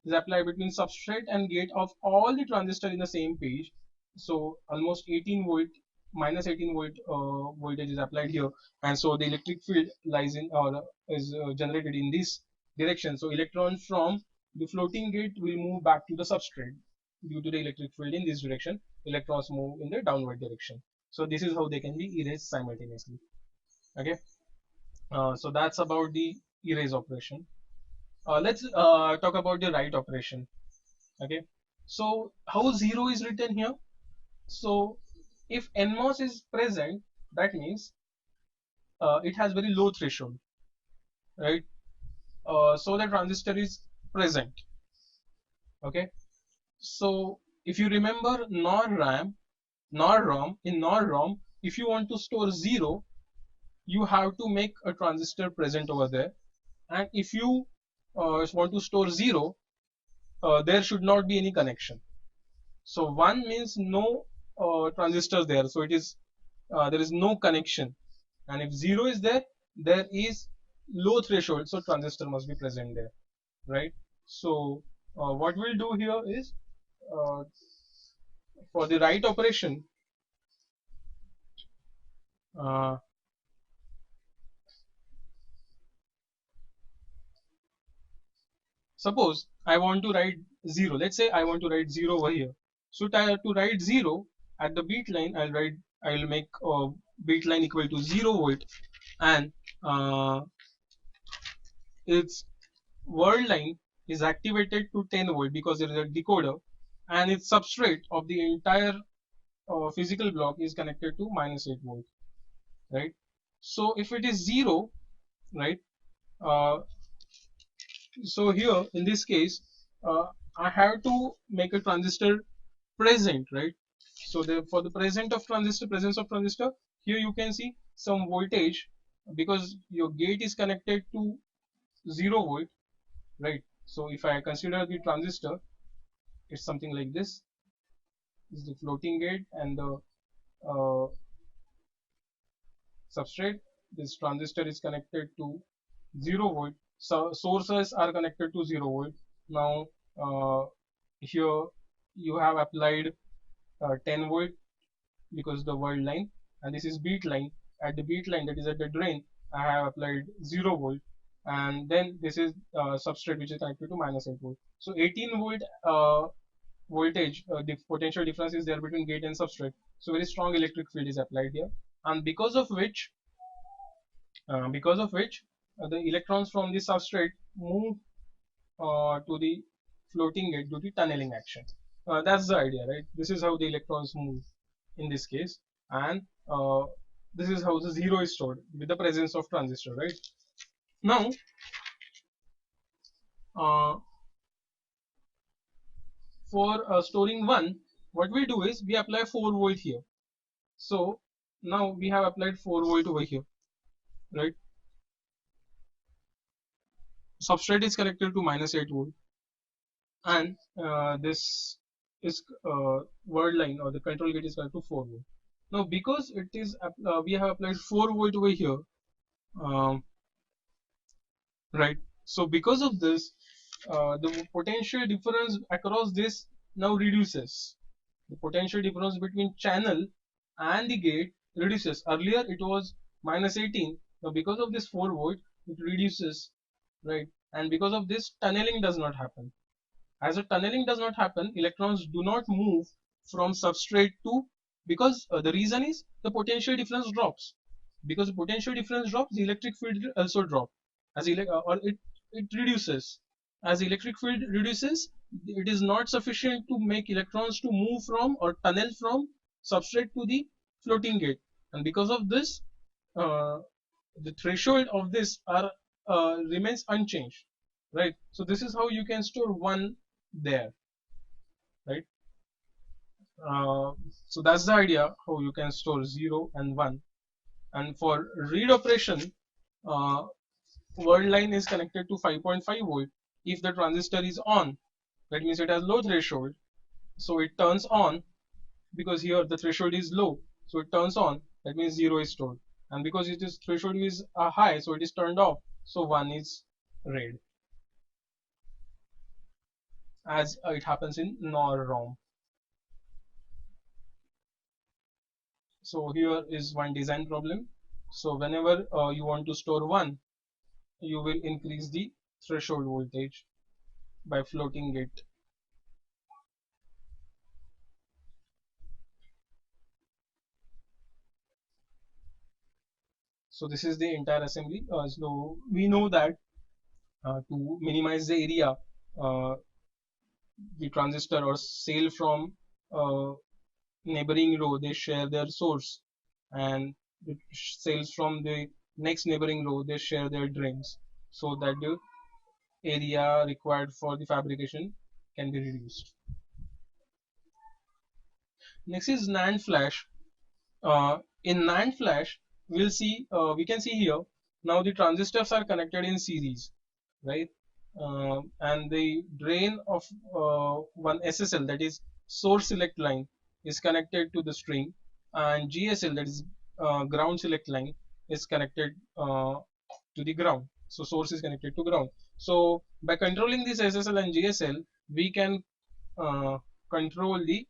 S1: is applied between substrate and gate of all the transistor in the same page. So almost 18 volt, minus 18 volt voltage is applied here, and so the electric field lies in, or is generated in this direction. So electrons from the floating gate will move back to the substrate due to the electric field in this direction. Electrons move in the downward direction. So this is how they can be erased simultaneously. Okay, so that's about the erase operation. Let's talk about the write operation. Okay, so how 0 is written here? So if NMOS is present, that means it has very low threshold, right? So the transistor is present. Okay, so if you remember NOR RAM, NOR ROM, in NOR ROM, if you want to store 0, you have to make a transistor present over there, and if you want to store 0, there should not be any connection. So 1 means no transistors there, so it is there is no connection, and if 0 is there, there is low threshold, so transistor must be present there, right? So what we'll do here is, uh, for the write operation, uh, suppose I want to write 0. Let's say I want to write 0 over here. So to write 0 at the beat line, I'll make beat line equal to 0 volt, and its word line is activated to 10 volt because there is a decoder, and its substrate of the entire physical block is connected to minus 8 volt, right? So if it is 0, right, uh, so here in this case, uh, I have to make a transistor present, right? So for the presence of transistor, here you can see some voltage because your gate is connected to 0 volt, right? So if I consider the transistor, it's something like this. This is the floating gate and the uh, substrate. This transistor is connected to 0 volt. So sources are connected to 0 volt. Now here you have applied 10 volt because the word line, and this is beat line. At the beat line, that is at the drain, I have applied 0 volt, and then this is substrate which is connected to minus 8 volt. So 18 volt voltage, the potential difference is there between gate and substrate. So very strong electric field is applied here, and because of which the electrons from the substrate move to the floating gate due to tunneling action. That's the idea, right? This is how the electrons move in this case, and this is how the 0 is stored with the presence of transistor, right? Now, uh, for storing 1, what we do is we apply 4 volt here. So now we have applied 4 volt over here, right? Substrate is connected to minus 8 volt, and this is word line or the control gate is connected to 4 volt. Now because it is we have applied 4 volt over here, um, right? So because of this, the potential difference across this now reduces. The potential difference between channel and the gate reduces. Earlier it was minus 18. Now because of this 4 volt, it reduces, right? And because of this, tunneling does not happen. As a tunneling does not happen, electrons do not move from substrate to, because the reason is the potential difference drops. Because the potential difference drops, the electric field also drops. Or it reduces. As the electric field reduces, it is not sufficient to make electrons to move from or tunnel from substrate to the floating gate. And because of this, uh, the threshold of this are remains unchanged, right? So this is how you can store 1 there, right? uh, so that's the idea how you can store 0 and 1. And for read operation, uh, word line is connected to 5.5 volt. If the transistor is on, that means it has low threshold, so it turns on. Because here the threshold is low, so it turns on, that means 0 is stored. And because it is threshold is high, so it is turned off, so 1 is read, as it happens in NOR ROM. So here is one design problem. So whenever you want to store 1, you will increase the threshold voltage by floating it. So this is the entire assembly. So we know that to minimize the area, uh, the transistor or cell from uh, neighboring row, they share their source, and the cells from the next neighboring row, they share their drains, so that the area required for the fabrication can be reduced. Next is NAND flash. In NAND flash, we can see here now the transistors are connected in series, right? And the drain of one SSL, that is source select line, is connected to the string, and GSL, that is ground select line, is connected to the ground. So source is connected to ground. So by controlling this SSL and GSL, we can control the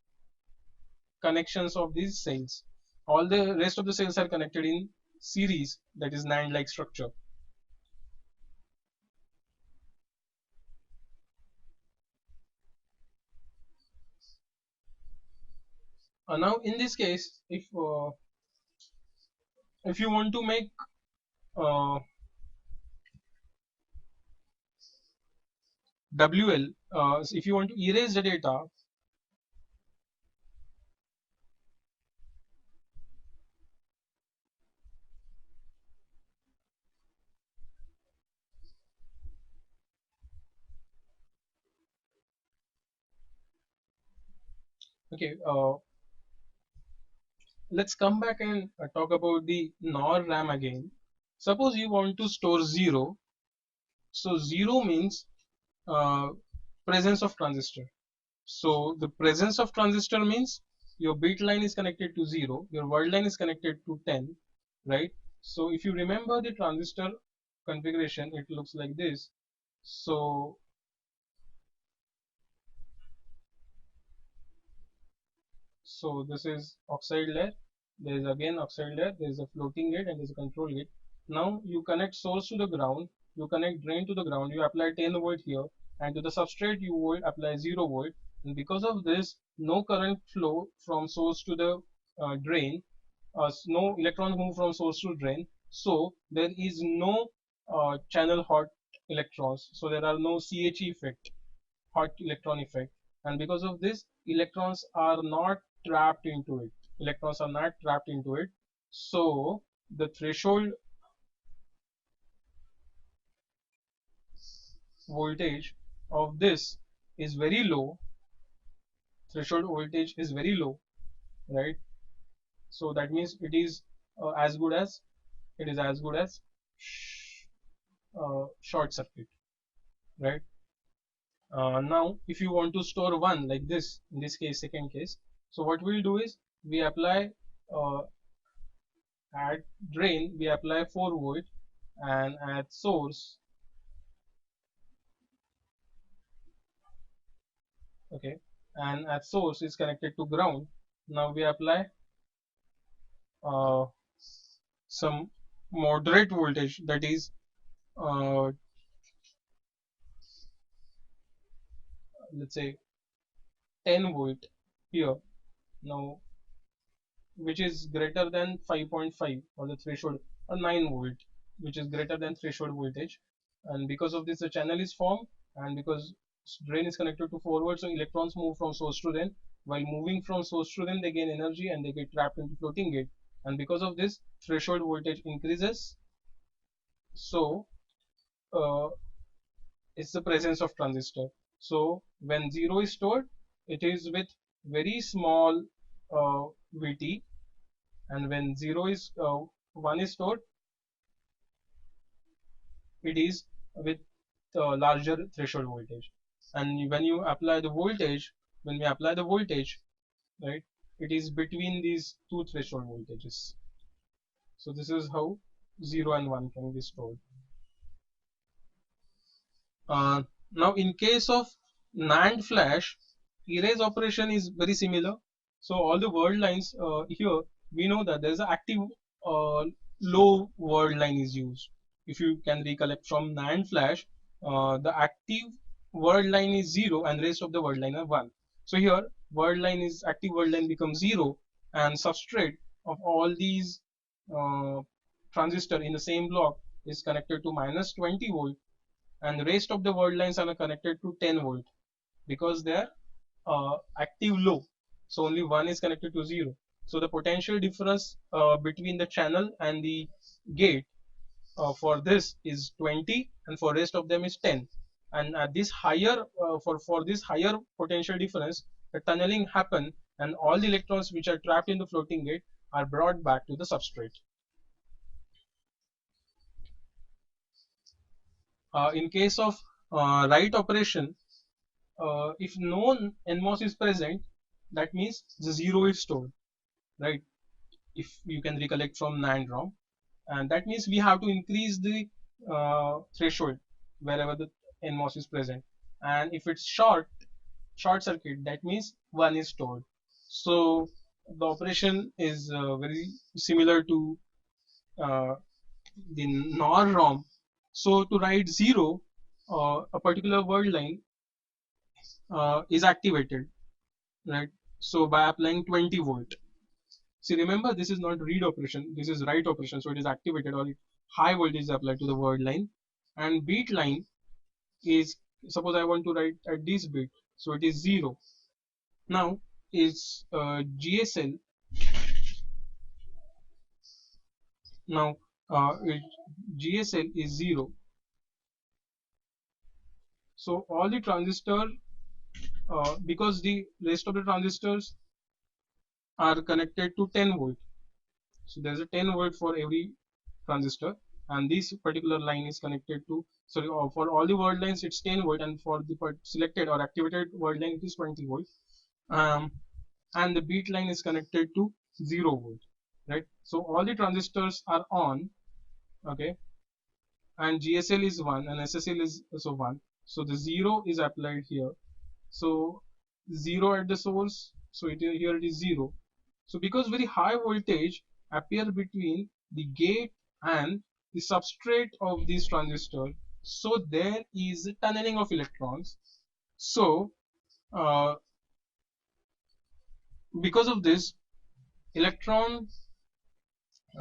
S1: connections of these cells. All the rest of the cells are connected in series, that is NAND like structure. Now in this case, if you want to make uh, WL, if you want to erase the data, okay, let's come back and talk about the NOR RAM again. Suppose you want to store 0, so 0 means uh, presence of transistor. So the presence of transistor means your bit line is connected to 0, your word line is connected to 10, right? So if you remember the transistor configuration, it looks like this. So So this is oxide layer. There is again oxide layer. There is a floating gate and there is a control gate. Now you connect source to the ground. You connect drain to the ground. You apply 10 volt here, and to the substrate you will apply 0 volt. And because of this, no current flow from source to the drain. No electrons move from source to drain. So there is no channel hot electrons. So there are no CHE effect, hot electron effect, and because of this electrons are not trapped into it. So the voltage of this is very low threshold voltage is very low, right? So that means as good as it is as good as short circuit, right? Now if you want to store one like this, in this case second case, so what we'll do is we apply uh, at drain we apply 4 volt, and at source, okay, and at source is connected to ground. Now we apply uh, some moderate voltage, that is uh, let's say 10 volt here. Now which is greater than 5.5 or the threshold, or 9 volt which is greater than threshold voltage, and because of this the channel is formed, and because drain is connected to forward, so electrons move from source to drain. While moving from source to drain they gain energy and they get trapped into floating gate, and because of this threshold voltage increases. So uh, it's the presence of transistor. So when 0 is stored, it is with very small Vt, and when 1 is stored, it is with larger threshold voltage. And when we apply the voltage, right, it is between these two threshold voltages. So this is how 0 and 1 can be stored. Uh, Now, in case of NAND flash, erase operation is very similar. So all the word lines here, we know that there is an active low word line is used. If you can recollect from NAND flash, the active word line is 0 and rest of the word line are 1. So here active word line becomes 0, and substrate of all these uh, transistor in the same block is connected to minus 20 volt, and the rest of the word lines are connected to 10 volt because they are active low. So only one is connected to 0. So the potential difference between the channel and the gate for this is 20, and for rest of them is 10. And at this higher for this higher potential difference, the tunneling happen, and all the electrons which are trapped in the floating gate are brought back to the substrate. In case of write operation, if no NMOS is present, that means the 0 is stored, right? If you can recollect from NAND ROM, and that means we have to increase the threshold wherever the NMOS is present. And if it's short circuit, that means 1 is stored. So the operation is very similar to uh, the NOR ROM. So to write 0, a particular word line is activated, right? So by applying 20 volt. See, remember, this is not read operation, this is write operation. So it is activated, or high voltage is applied to the word line. And beat line is, suppose I want to write at this bit, so it is 0. Now is GSL. Now GSL is 0. So all the transistor, because the rest of the transistors are connected to 10 volt. So there's a 10 volt for every transistor, and this particular line is connected to, sorry, for all the word lines it's 10 volt, and for the selected or activated word line it is 20 volt. Um, and the beat line is connected to 0 volt, right? So all the transistors are on, okay, and GSL is 1 and SSL is also 1. So the 0 is applied here. So 0 at the source, so here it is 0. So because very high voltage appear between the gate and the substrate of this transistor, so there is tunneling of electrons. So because of this electron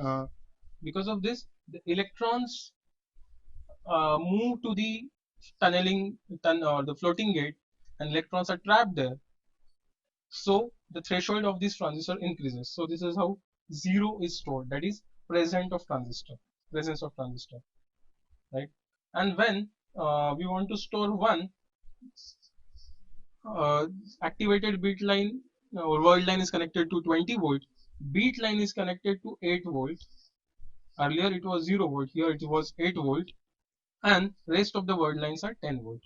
S1: uh, because of this the electrons move to the or the floating gate, and electrons are trapped there. So the threshold of this transistor increases. So this is how 0 is stored, that is presence of transistor, right? And when we want to store 1, uh, activated bit line or word line is connected to 20 volt, beat line is connected to 8 volt. Earlier it was 0 volt, here it was 8 volt, and rest of the word lines are 10 volt.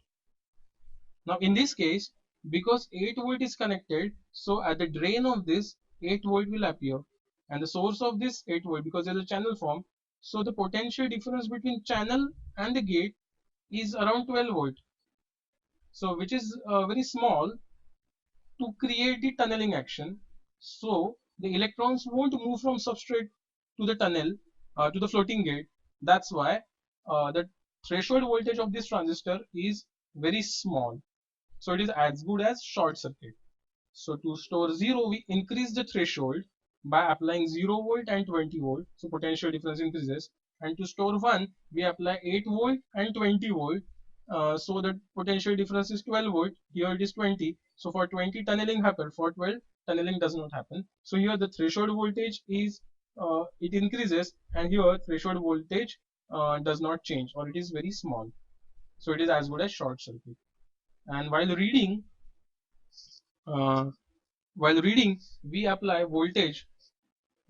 S1: Now in this case, because 8 volt is connected, so at the drain of this 8 volt will appear, and the source of this 8 volt, because there is a channel form, so the potential difference between channel and the gate is around 12 volt, so which is very small to create the tunneling action. So the electrons won't move from substrate to the tunnel, to the floating gate. That's why the threshold voltage of this transistor is very small. So it is as good as short circuit. So to store 0, we increase the threshold by applying 0 volt and 20 volt. So potential difference increases. And to store 1, we apply 8 volt and 20 volt. So the potential difference is 12 volt. Here it is 20. So for 20, tunneling happens. For 12, tunneling does not happen. So here the threshold voltage is, it increases, and here threshold voltage does not change, or it is very small. So it is as good as short circuit. And uh, while reading, we apply voltage,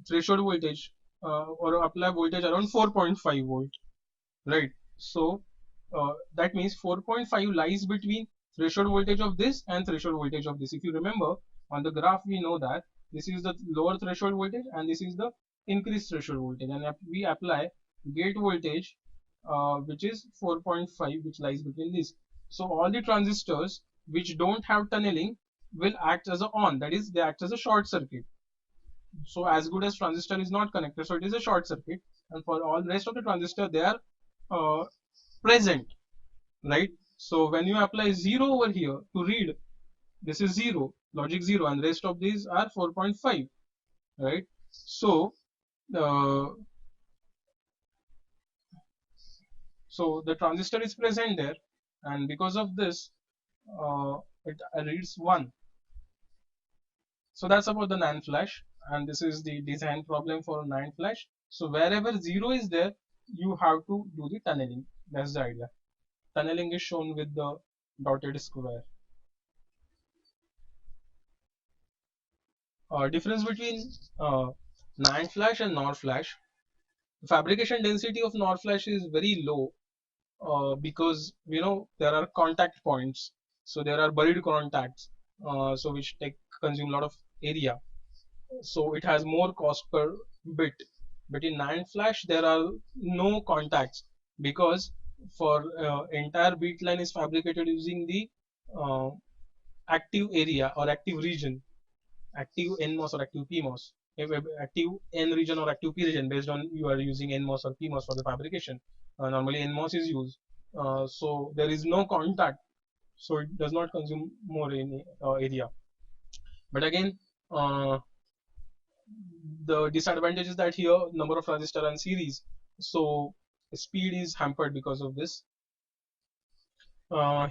S1: threshold voltage, or apply voltage around 4.5 volt, right? So that means 4.5 lies between threshold voltage of this and threshold voltage of this. If you remember, on the graph we know that this is the lower threshold voltage and this is the increased threshold voltage, and we apply gate voltage, which is 4.5, which lies between this. So all the transistors which don't have tunneling will act as a on, that is, they act as a short circuit. So as good as transistor is not connected, so it is a short circuit, and for all rest of the transistor they are uh, present, right? So when you apply 0 over here to read, this is 0, logic 0, and rest of these are 4.5, right? So uh, so the transistor is present there, and because of this it reads 1. So that's about the NAND flash, and this is the design problem for NAND flash. So wherever 0 is there, you have to do the tunneling. That's the idea. Tunneling is shown with the dotted square. Difference between NAND flash and NOR flash. The fabrication density of NOR flash is very low, because there are contact points, so there are buried contacts, so which consume a lot of area. So it has more cost per bit. But in NAND flash there are no contacts, because for entire bit line is fabricated using the uh, active area or active region, active NMOS or active PMOS, active N region or active P region, based on you are using NMOS or PMOS for the fabrication. Normally NMOS is used, so there is no contact, so it does not consume more area. But again, uh, the disadvantage is that here number of transistor and series, so speed is hampered because of this.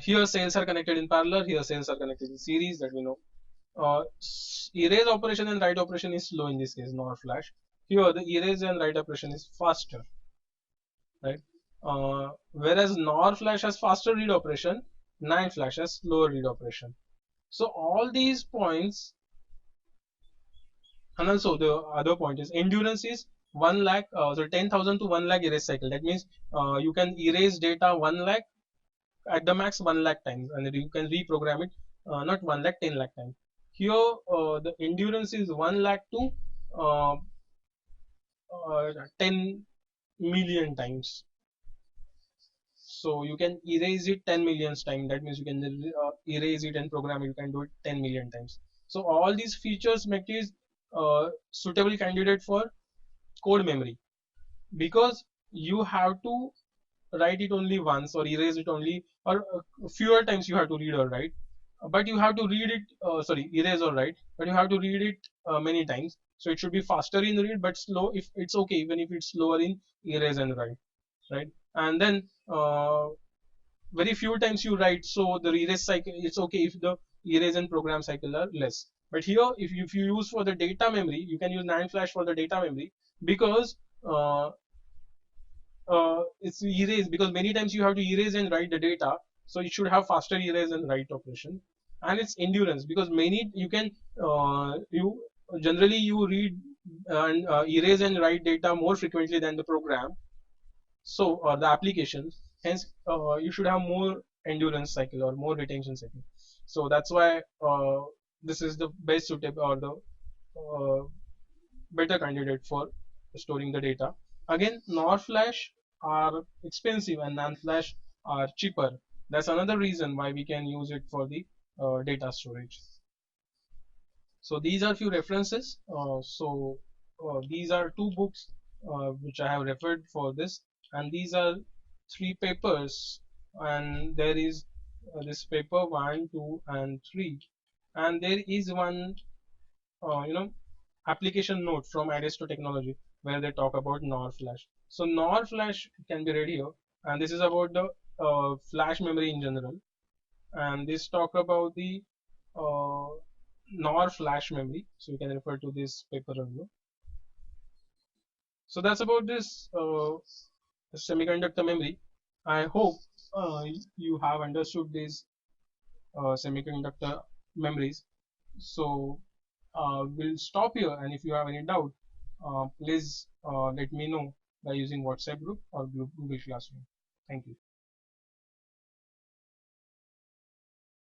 S1: Here cells are connected in parallel, here cells are connected in series, that we know. Erase operation and write operation is slow in this case, NOR flash. Here the erase and write operation is faster, right? Whereas NOR flash has faster read operation, NAND flash has slower read operation. So all these points, and also the other point is endurance is 1 lakh, so 10,000 to 1 lakh erase cycle. That means you can erase data 1 lakh at the max 1 lakh times, and then you can reprogram it, not 1 lakh, 10 lakh times. Here the endurance is 1 lakh to uh, 10 million times. So you can erase it 10 million times. That means you can erase it and program it. You can do it 10 million times. So all these features make it suitable candidate for code memory, because you have to write it only once or erase it only, or fewer times you have to read or write, but you have to read it, sorry, erase or write, but you have to read it many times. So it should be faster in read but slow, if it's okay, even if it's slower in erase and write, right? And then very few times you write, so the erase cycle, it's okay if the erase and program cycle are less. But here if you use for the data memory, you can use NAND flash for the data memory, because it's erase, because many times you have to erase and write the data, so it should have faster erase and write operation. And it's endurance, because many you can you generally you read and erase and write data more frequently than the program, so the applications, hence you should have more endurance cycle or more retention cycle. So that's why this is the best suitable, or the better candidate for storing the data. Again, NOR flash are expensive and NAND flash are cheaper. That's another reason why we can use it for the data storage. So these are few references. These are two books which I have referred for this, and these are three papers. And there is this paper 1, 2, and 3, and there is one you know application note from Adesto Technology where they talk about NOR flash. So NOR flash can be read here, and this is about the flash memory in general, and this talk about the uh, NOR flash memory. So you can refer to this paper review. So that's about this semiconductor memory. I hope you have understood these semiconductor memories. So we'll stop here, and if you have any doubt, please let me know by using WhatsApp group or Google Classroom. Thank you.